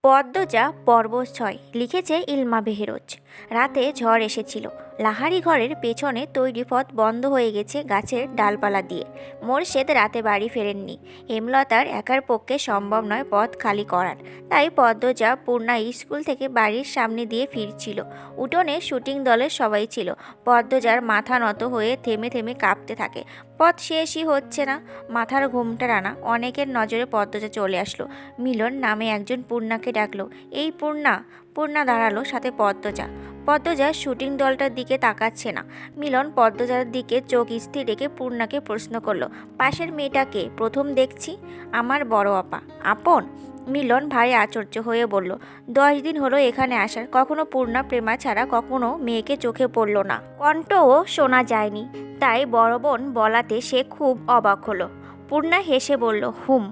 পদ্মজা পর্ব ৬ লিখেছে ইলমা বেহেরোজ। রাতে ঝড় এসেছিল। লাহারি ঘরের পেছনে তৈরি পথ বন্ধ হয়ে গেছে গাছের ডালপালা দিয়ে। মোর্শেদ রাতে বাড়ি ফেরেননি। হেমলতার একার পক্ষে সম্ভব নয় পথ খালি করার। তাই পদ্মজা পূর্ণা স্কুল থেকে বাড়ির সামনে দিয়ে ফিরছিল। উঠোনে শুটিং দলের সবাই ছিল। পদ্মজার মাথা নত হয়ে থেমে থেমে কাঁপতে থাকে। পথ শেষই হচ্ছে না। মাথার ঘুমটা রানা অনেকের নজরে পদ্মজা চলে আসলো। মিলন নামে একজন পূর্ণাকে ডাকলো, এই পূর্ণা। পূর্ণা দাঁড়ালো, সাথে পদ্মজা। পদ্মজা শুটিং দলটার দিকে তাকাচ্ছে না। মিলন পদ্মজার দিকে চোখ স্থির রেখে পূর্ণাকে প্রশ্ন করলো, পাশের মেয়েটাকে প্রথম দেখছি। আমার বড় আপা। আপন? মিলন ভারী আশ্চর্য হয়ে বলল, 10 দিন হলো এখানে আসার, কখনো পূর্ণা প্রেমা ছাড়া কখনো মেয়েকে চোখে পড়ল না, কণ্ঠও শোনা যায়নি। তাই বড় বোন বলাতে সে খুব অবাক হলো। পূর্ণা হেসে বলল, হুম,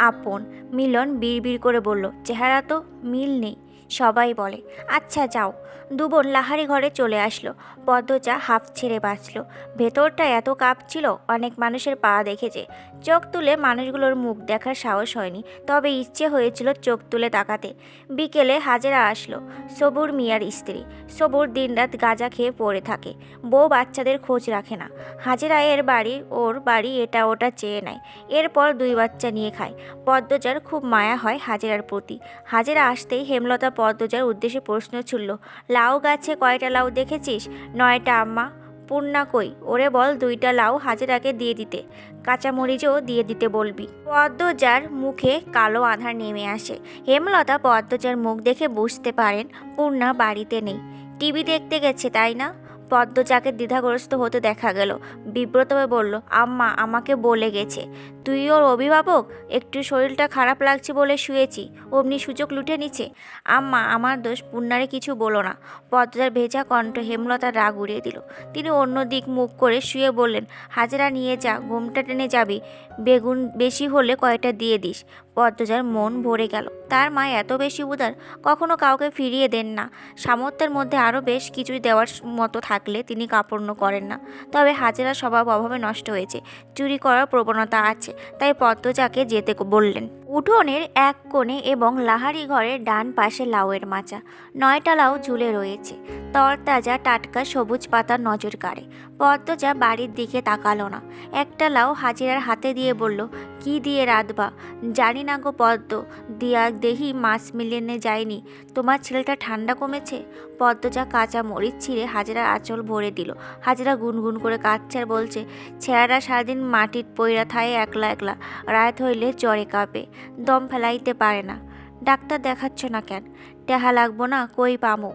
আপন। মিলন বিড়বিড় করে বলল, চেহারা তো মিল নেই, সবাই বলে। আচ্ছা যাও। দুবোন লাহারি ঘরে চলে আসলো। পদ্মজা হাফ ছেড়ে বাঁচল। ভেতরটা এত কাঁপছিল, অনেক মানুষের পা দেখেছে। চোখ তুলে মানুষগুলোর মুখ দেখার সাহস হয়নি, তবে ইচ্ছে হয়েছিল চোখ তুলে তাকাতে। বিকেলে হাজেরা আসলো, সবুর মিয়ার স্ত্রী। সবুর দিনরাত গাঁজা খেয়ে পড়ে থাকে, বউ বাচ্চাদের খোঁজ রাখে না। হাজেরা এর বাড়ি ওর বাড়ি এটা ওটা চেয়ে নেয়, এরপর 2 বাচ্চা নিয়ে খায়। পদ্মজার খুব মায়া হয় হাজেরার প্রতি। হাজেরা আসতেই হেমলতা পদ্মজার উদ্দেশ্যে প্রশ্ন ছুড়ল, লাউ গাছে কয়টা লাউ দেখেছিস? 9টা আম্মা। পূর্ণা কই? ওরে বল 2টা লাউ হাজেরাকে দিয়ে দিতে, কাঁচামরিচও দিয়ে দিতে বলবি। পদ্মজার মুখে কালো আধার নেমে আসে। হেমলতা পদ্মজার মুখ দেখে বুঝতে পারেন পূর্ণা বাড়িতে নেই, টিভি দেখতে গেছে, তাই না? পদ্মজাকে দ্বিধাগ্রস্ত হতে দেখা গেল। বিব্রত হয়ে বলল, আম্মা আমাকে বলে গেছে তুই ওর অভিভাবক, একটু শরীরটা খারাপ লাগছে বলে শুয়েছি, অমনি সুযোগ লুটে নিচ্ছে। আম্মা আমার দোষ, পূর্ণারে কিছু বলো না। পদ্মজার ভেজা কণ্ঠ হেমলতার রাগ উড়িয়ে দিল। তিনি অন্য দিক মুখ করে শুয়ে বললেন, হাজেরা নিয়ে যা, ঘুমটা টেনে যাবি, বেগুন বেশি হলে কয়টা দিয়ে দিস। পদ্মজার মন ভরে গেল। তার মা এত বেশি উদার, কখনো কাউকে ফিরিয়ে দেন না। সামর্থ্যের মধ্যে আরও বেশ কিছুই দেওয়ার মতো থাকলে তিনি কার্পণ্য করেন না। তবে হাজেরা স্বভাব অভাবে নষ্ট হয়েছে, চুরি করার প্রবণতা আছে, তাই পদ্মজাকে যেতে বললেন। উঠোনের এক কোণে এবং লাহারি ঘরের ডান পাশে লাউয়ের মাচা। 9টা লাউ ঝুলে রয়েছে, তরতাজা টাটকা সবুজ পাতা নজর কাড়ে। পদ্মজা বাড়ির দিকে তাকালো না। একটা লাউ হাজিরার হাতে দিয়ে বলল, কি দিয়ে রাঁধবা? জানি না গো পদ্ম, দিয়া দেহি মাছ মিলিয়ে যায়নি। তোমার ছেলেটা ঠান্ডা কমেছে? পদ্মজা কাঁচা মরিচ ছিঁড়ে হাজেরার আঁচল ভরে দিল। হাজেরা গুনগুন করে কাঁদছে আর বলছে, ছেঁড়াটা সারাদিন মাটির পইরা থায় একলা একলা, রাত হইলে জ্বরে কাঁপে, দম ফেলাইতে পারে না। ডাক্তার দেখাচ্ছ না কেন? টেহা লাগবো না, কই পামো?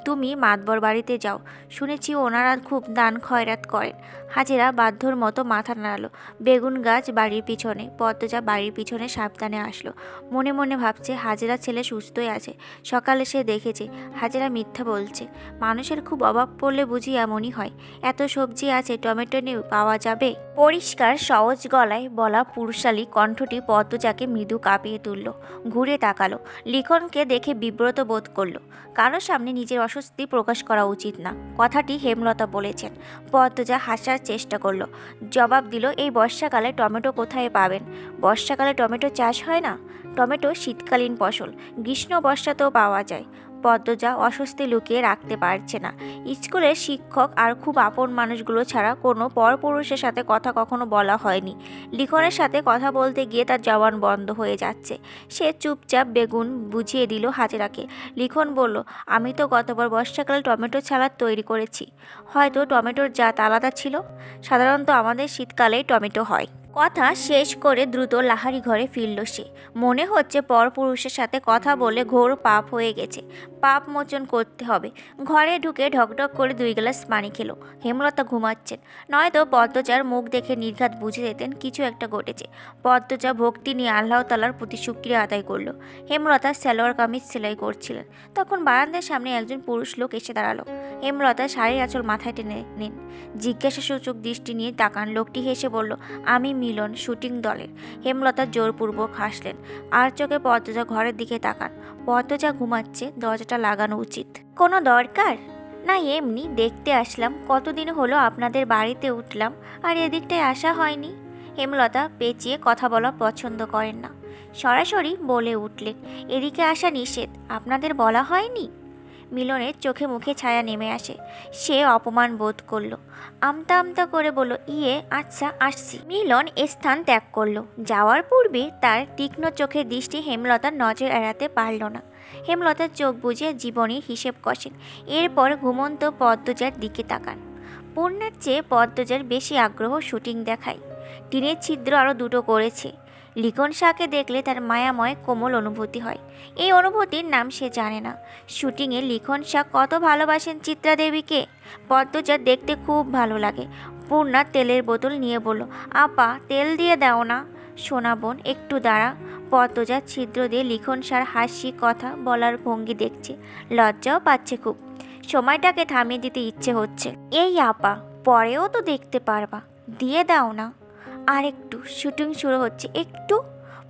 তুমি মাতবর বাড়িতে যাও, শুনেছি ওনারা খুব দান খয়রাত করেন। হাজেরা বাধ্যর মতো মাথা নাড়ালো। বেগুন গাছ বাড়ির পিছনে। পদ্মজা বাড়ির পিছনে সাবধানে আসলো। মনে মনে ভাবছে হাজেরা ছেলে সুস্থই আছে, সকালে সে দেখেছে। হাজেরা মিথ্যা বলছে, মানুষের খুব অভাব পড়লে বুঝি এমনই হয়। এত সবজি আছে, টমেটো নিয়ে পাওয়া যাবে? পরিষ্কার সহজ গলায় বলা পুরুষালী কণ্ঠটি পদ্মজাকে মৃদু কাঁপিয়ে তুলল। ঘুরে তাকালো। লিখনকে দেখে বিব্রত বোধ করলো। কারোর সামনে নিজের অস্বস্তি প্রকাশ করা উচিত না, কথাটি হেমলতা বলেছেন। পদ্মজা হাসার চেষ্টা করলো। জবাব দিল, এই বর্ষাকালে টমেটো কোথায় পাবেন? বর্ষাকালে টমেটো চাষ হয় না। টমেটো শীতকালীন ফসল, গ্রীষ্ম বর্ষাতেও পাওয়া যায়। পদ্মজা অস্বস্তি লুকিয়ে রাখতে পারছে না। স্কুলের শিক্ষক আর খুব আপন মানুষগুলো ছাড়া কোনো পরপুরুষের সাথে কথা কখনো বলা হয়নি। লিখনের সাথে কথা বলতে গিয়ে তার জবান বন্ধ হয়ে যাচ্ছে। সে চুপচাপ বেগুন বুঝিয়ে দিল হাজেরাকে। লিখন বলল, আমি তো গতবার বর্ষাকালে টমেটো সালাদ তৈরি করেছি। হয়তো টমেটোর জাত আলাদা ছিল, সাধারণত আমাদের শীতকালেই টমেটো হয়। কথা শেষ করে দ্রুত লাহারি ঘরে ফিরল সে। মনে হচ্ছে পরপুরুষের সাথে কথা বলে ঘোর পাপ হয়ে গেছে, পাপ মোচন করতে হবে। ঘরে ঢুকে ঢকঢক করে 2 গ্লাস পানি খেলো। হেমলতা ঘুমাচ্ছেন, নয়তো পদ্মজার মুখ দেখে নির্ঘাত বুঝে যেতেন কিছু একটা ঘটেছে। পদ্মজা ভক্তি নিয়ে আল্লাহ তাআলার প্রতি শুকরিয়া আদায় করলো। হেমলতা সালোয়ার কামিজ সেলাই করছিলেন, তখন বারান্দার সামনে একজন পুরুষ লোক এসে দাঁড়ালো। হেমলতা শাড়ির আঁচল মাথায় টেনে নিন। জিজ্ঞাসাসূচক দৃষ্টি নিয়ে তাকান। লোকটি হেসে বলল, আমি মিলন, শুটিং দলের। হেমলতা জোরপূর্বক হাসলেন। আর চোখে পদ্মজা ঘরের দিকে তাকান। পদ্মজা ঘুমাচ্ছে, দরজাটা লাগানো উচিত। কোনো দরকার? না, এমনি দেখতে আসলাম, কতদিন হলো আপনাদের বাড়িতে উঠলাম আর এদিকটায় আসা হয়নি। হেমলতা পেঁচিয়ে কথা বলা পছন্দ করেন না। সরাসরি বলে উঠলেন, এদিকে আসা নিষেধ, আপনাদের বলা হয়নি? মিলনের চোখে মুখে ছায়া নেমে আসে। সে অপমান বোধ করলো। আমতা আমতা করে বলল, আচ্ছা আসছি। মিলন স্থান ত্যাগ করলো। যাওয়ার পূর্বে তার তীক্ষ্ণ চোখের দৃষ্টি হেমলতার নজর এড়াতে পারল না। হেমলতার চোখ বুজে জীবনের হিসেব কষেন। এরপর ঘুমন্ত পদ্মজার দিকে তাকান। পূর্ণার চেয়ে পদ্মজার বেশি আগ্রহ শুটিং দেখায়। টিনের ছিদ্র আরও দুটো করেছে। লিখন শাহকে দেখলে তার মায়াময় কোমল অনুভূতি হয়। এই অনুভূতির নাম সে জানে না। শুটিংয়ে লিখন শাহ কত ভালোবাসেন চিত্রা দেবীকে। পদ্মজার দেখতে খুব ভালো লাগে। পূর্ণা তেলের বোতল নিয়ে বলল, আপা তেল দিয়ে দাও না। সোনা বোন একটু দাঁড়া। পদ্মজা ছিদ্র দিয়ে লিখন শাহর হাসি কথা বলার ভঙ্গি দেখছে। লজ্জাও পাচ্ছে খুব। সময়টাকে থামিয়ে দিতে ইচ্ছে হচ্ছে। এই আপা, পরেও তো দেখতে পারবা, দিয়ে দাও না। আর একটু, শুটিং শুরু হচ্ছে, একটু।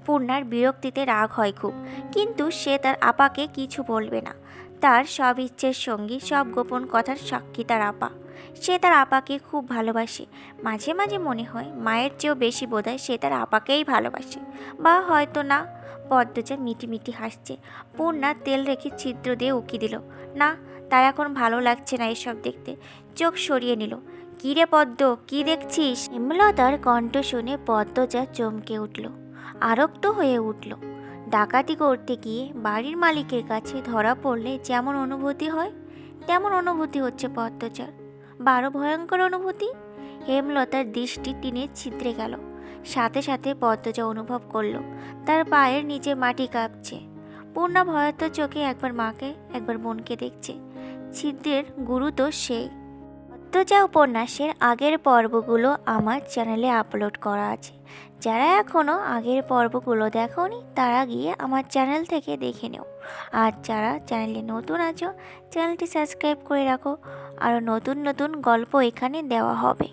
পূর্ণার বিরক্তিতে রাগ হয় খুব, কিন্তু সে তার আপাকে কিছু বলবে না। তার সব ইচ্ছের সঙ্গী, সব গোপন কথার সাক্ষী তার আপা। সে তার আপাকে খুব ভালোবাসে। মাঝে মাঝে মনে হয় মায়ের চেয়েও বেশি বোধহয় সে তার আপাকেই ভালোবাসে, বা হয়তো না। পদ্মজা মিটি মিটি হাসছে। পূর্ণা তেল রেখে ছিদ্র দিয়ে উকি দিল। না, তার এখন ভালো লাগছে না এসব দেখতে। চোখ সরিয়ে নিল। কী রে পদ্ম, কি দেখছিস? হেমলতার কণ্ঠ শুনে পদ্মজা চমকে উঠল, আরক্ত হয়ে উঠল। ডাকাতি করতে গিয়ে বাড়ির মালিকের কাছে ধরা পড়লে যেমন অনুভূতি হয়, তেমন অনুভূতি হচ্ছে পদ্মজার। বড় ভয়ঙ্কর অনুভূতি। হেমলতার দৃষ্টি টিনের ছিদ্রে গেল। সাথে সাথে পদ্মজা অনুভব করলো তার পায়ের নিচে মাটি কাঁপছে। পূর্ণা ভয়ার্ত চোখে একবার মাকে একবার বোনকে দেখছে। ছিদ্রের গুরু তো সেই। পদ্মজা উপন্যাসের আগের পর্বগুলো আমার চ্যানেলে আপলোড করা আছে। যারা এখনও আগের পর্বগুলো দেখোনি তারা গিয়ে আমার চ্যানেল থেকে দেখে নেও। আর যারা চ্যানেলে নতুন আছো, চ্যানেলটি সাবস্ক্রাইব করে রাখো। আরও নতুন নতুন গল্প এখানে দেওয়া হবে।